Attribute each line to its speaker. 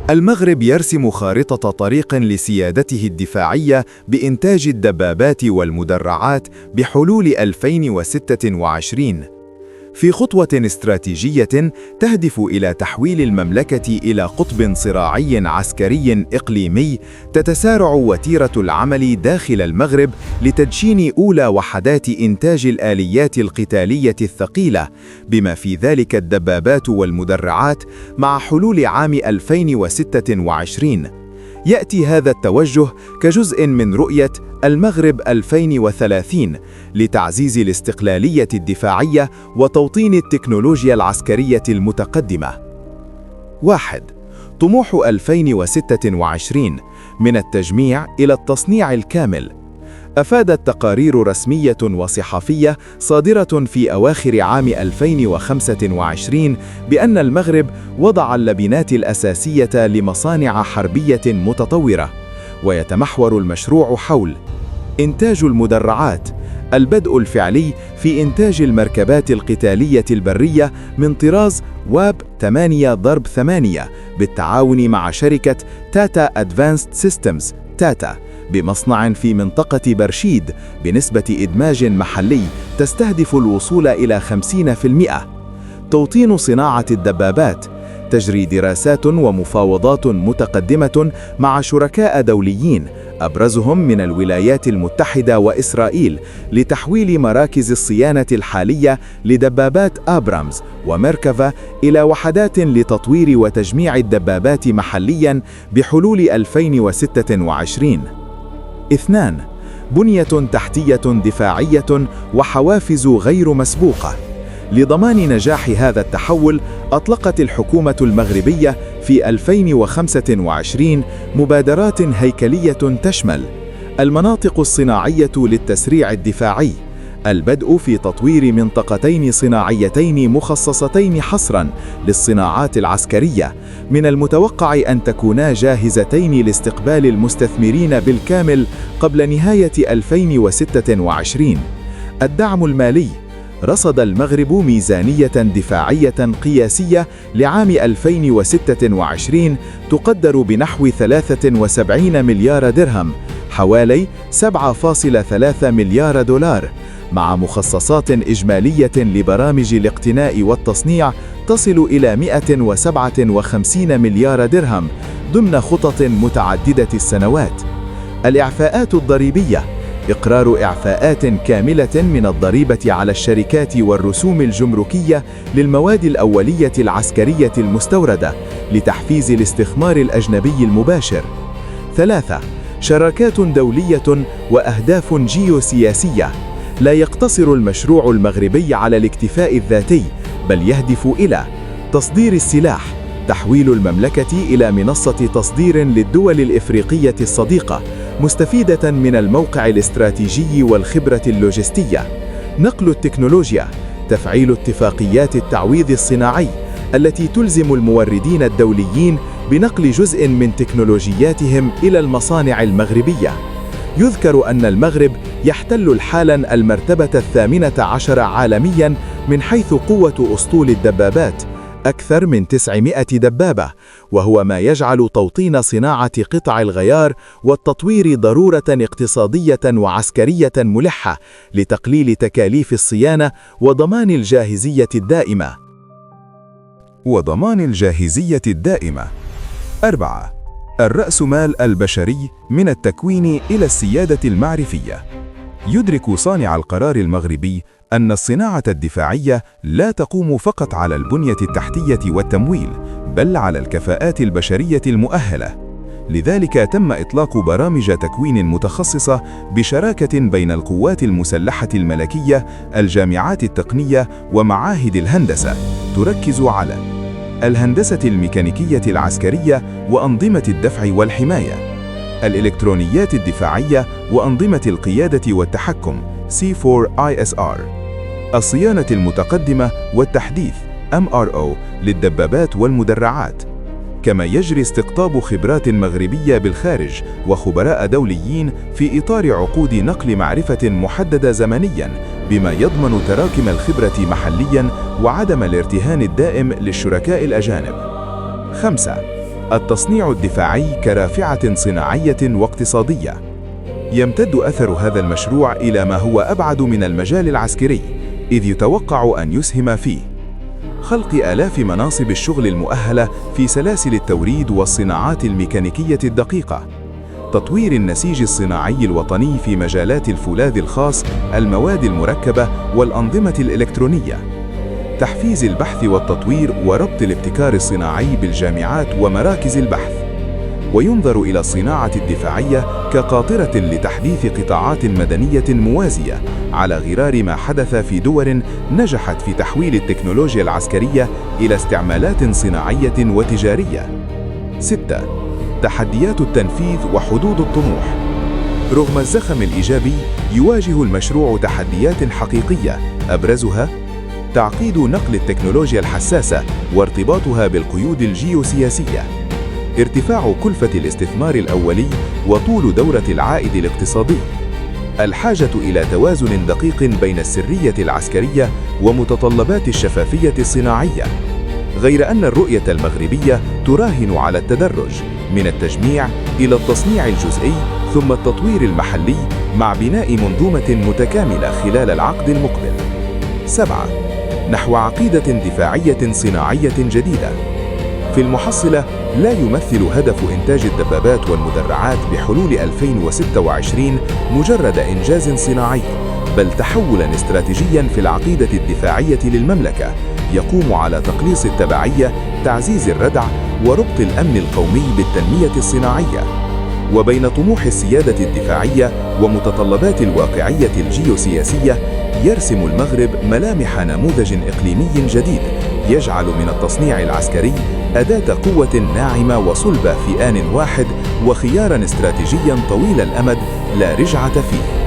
Speaker 1: المغرب يرسم خارطة طريق لسيادته الدفاعية بإنتاج الدبابات والمدرعات بحلول 2026 في خطوة استراتيجية تهدف إلى تحويل المملكة إلى قطب صراعي عسكري إقليمي. تتسارع وتيرة العمل داخل المغرب لتدشين أولى وحدات إنتاج الآليات القتالية الثقيلة بما في ذلك الدبابات والمدرعات مع حلول عام 2026. يأتي هذا التوجه كجزء من رؤية المغرب 2030 لتعزيز الاستقلالية الدفاعية وتوطين التكنولوجيا العسكرية المتقدمة. 1. طموح 2026 من التجميع إلى التصنيع الكامل. أفادت تقارير رسمية وصحفية صادرة في أواخر عام 2025 بأن المغرب وضع اللبنات الأساسية لمصانع حربية متطورة، ويتمحور المشروع حول إنتاج المدرعات، البدء الفعلي في إنتاج المركبات القتالية البرية من طراز واب 8x8 بالتعاون مع شركة تاتا أدفانسد سيستمز تاتا بمصنع في منطقة برشيد بنسبة إدماج محلي تستهدف الوصول إلى 50%. توطين صناعة الدبابات. تجري دراسات ومفاوضات متقدمة مع شركاء دوليين أبرزهم من الولايات المتحدة وإسرائيل لتحويل مراكز الصيانة الحالية لدبابات آبرامز وميركافا إلى وحدات لتطوير وتجميع الدبابات محلياً بحلول 2026. 2. بنية تحتية دفاعية وحوافز غير مسبوقة. لضمان نجاح هذا التحول أطلقت الحكومة المغربية في 2025 مبادرات هيكلية تشمل المناطق الصناعية للتسريع الدفاعي، البدء في تطوير منطقتين صناعيتين مخصصتين حصراً للصناعات العسكرية من المتوقع أن تكونا جاهزتين لاستقبال المستثمرين بالكامل قبل نهاية 2026. الدعم المالي. رصد المغرب ميزانية دفاعية قياسية لعام 2026 تقدر بنحو 73 مليار درهم، حوالي 7.3 مليار دولار، مع مخصصات إجمالية لبرامج الاقتناء والتصنيع تصل إلى 157 مليار درهم ضمن خطط متعددة السنوات. الإعفاءات الضريبية. إقرار إعفاءات كاملة من الضريبة على الشركات والرسوم الجمركية للمواد الأولية العسكرية المستوردة لتحفيز الاستثمار الأجنبي المباشر. 3. شراكات دولية وأهداف جيوسياسية. لا يقتصر المشروع المغربي على الاكتفاء الذاتي، بل يهدف إلى تصدير السلاح، تحويل المملكة إلى منصة تصدير للدول الإفريقية الصديقة مستفيدة من الموقع الاستراتيجي والخبرة اللوجستية. نقل التكنولوجيا. تفعيل اتفاقيات التعويض الصناعي التي تلزم الموردين الدوليين بنقل جزء من تكنولوجياتهم إلى المصانع المغربية. يذكر أن المغرب يحتل حالاً المرتبة 18 عالمياً من حيث قوة أسطول الدبابات، أكثر من 900 دبابة، وهو ما يجعل توطين صناعة قطع الغيار والتطوير ضرورة اقتصادية وعسكرية ملحة لتقليل تكاليف الصيانة وضمان الجاهزية الدائمة. 4. الرأسمال البشري من التكوين إلى السيادة المعرفية. يدرك صانع القرار المغربي أن الصناعة الدفاعية لا تقوم فقط على البنية التحتية والتمويل، بل على الكفاءات البشرية المؤهلة. لذلك تم إطلاق برامج تكوين متخصصة بشراكة بين القوات المسلحة الملكية، الجامعات التقنية ومعاهد الهندسة، تركز على الهندسة الميكانيكية العسكرية وأنظمة الدفع والحماية، الإلكترونيات الدفاعية وأنظمة القيادة والتحكم C4ISR، الصيانة المتقدمة والتحديث MRO للدبابات والمدرعات. كما يجري استقطاب خبرات مغربية بالخارج وخبراء دوليين في إطار عقود نقل معرفة محددة زمنياً، بما يضمن تراكم الخبرة محلياً وعدم الارتهان الدائم للشركاء الأجانب. 5. التصنيع الدفاعي كرافعة صناعية واقتصادية. يمتد أثر هذا المشروع إلى ما هو أبعد من المجال العسكري، إذ يتوقع أن يسهم في خلق آلاف مناصب الشغل المؤهلة في سلاسل التوريد والصناعات الميكانيكية الدقيقة، تطوير النسيج الصناعي الوطني في مجالات الفولاذ الخاص، المواد المركبة والأنظمة الإلكترونية، تحفيز البحث والتطوير وربط الابتكار الصناعي بالجامعات ومراكز البحث. وينظر إلى الصناعة الدفاعية كقاطرة لتحديث قطاعات مدنية موازية على غرار ما حدث في دول نجحت في تحويل التكنولوجيا العسكرية إلى استعمالات صناعية وتجارية. 6. تحديات التنفيذ وحدود الطموح. رغم الزخم الإيجابي، يواجه المشروع تحديات حقيقية، أبرزها تعقيد نقل التكنولوجيا الحساسة وارتباطها بالقيود الجيوسياسية، ارتفاع كلفة الاستثمار الأولي وطول دورة العائد الاقتصادي، الحاجة إلى توازن دقيق بين السرية العسكرية ومتطلبات الشفافية الصناعية، غير أن الرؤية المغربية تراهن على التدرج من التجميع إلى التصنيع الجزئي ثم التطوير المحلي مع بناء منظومة متكاملة خلال العقد المقبل. 7. نحو عقيدة دفاعية صناعية جديدة. في المحصلة، لا يمثل هدف إنتاج الدبابات والمدرعات بحلول 2026 مجرد إنجاز صناعي، بل تحولاً استراتيجياً في العقيدة الدفاعية للمملكة، يقوم على تقليص التبعية، تعزيز الردع، وربط الأمن القومي بالتنمية الصناعية. وبين طموح السيادة الدفاعية ومتطلبات الواقعية الجيوسياسية، يرسم المغرب ملامح نموذج إقليمي جديد يجعل من التصنيع العسكري أداة قوة ناعمة وصلبة في آن واحد، وخياراً استراتيجياً طويل الأمد لا رجعة فيه.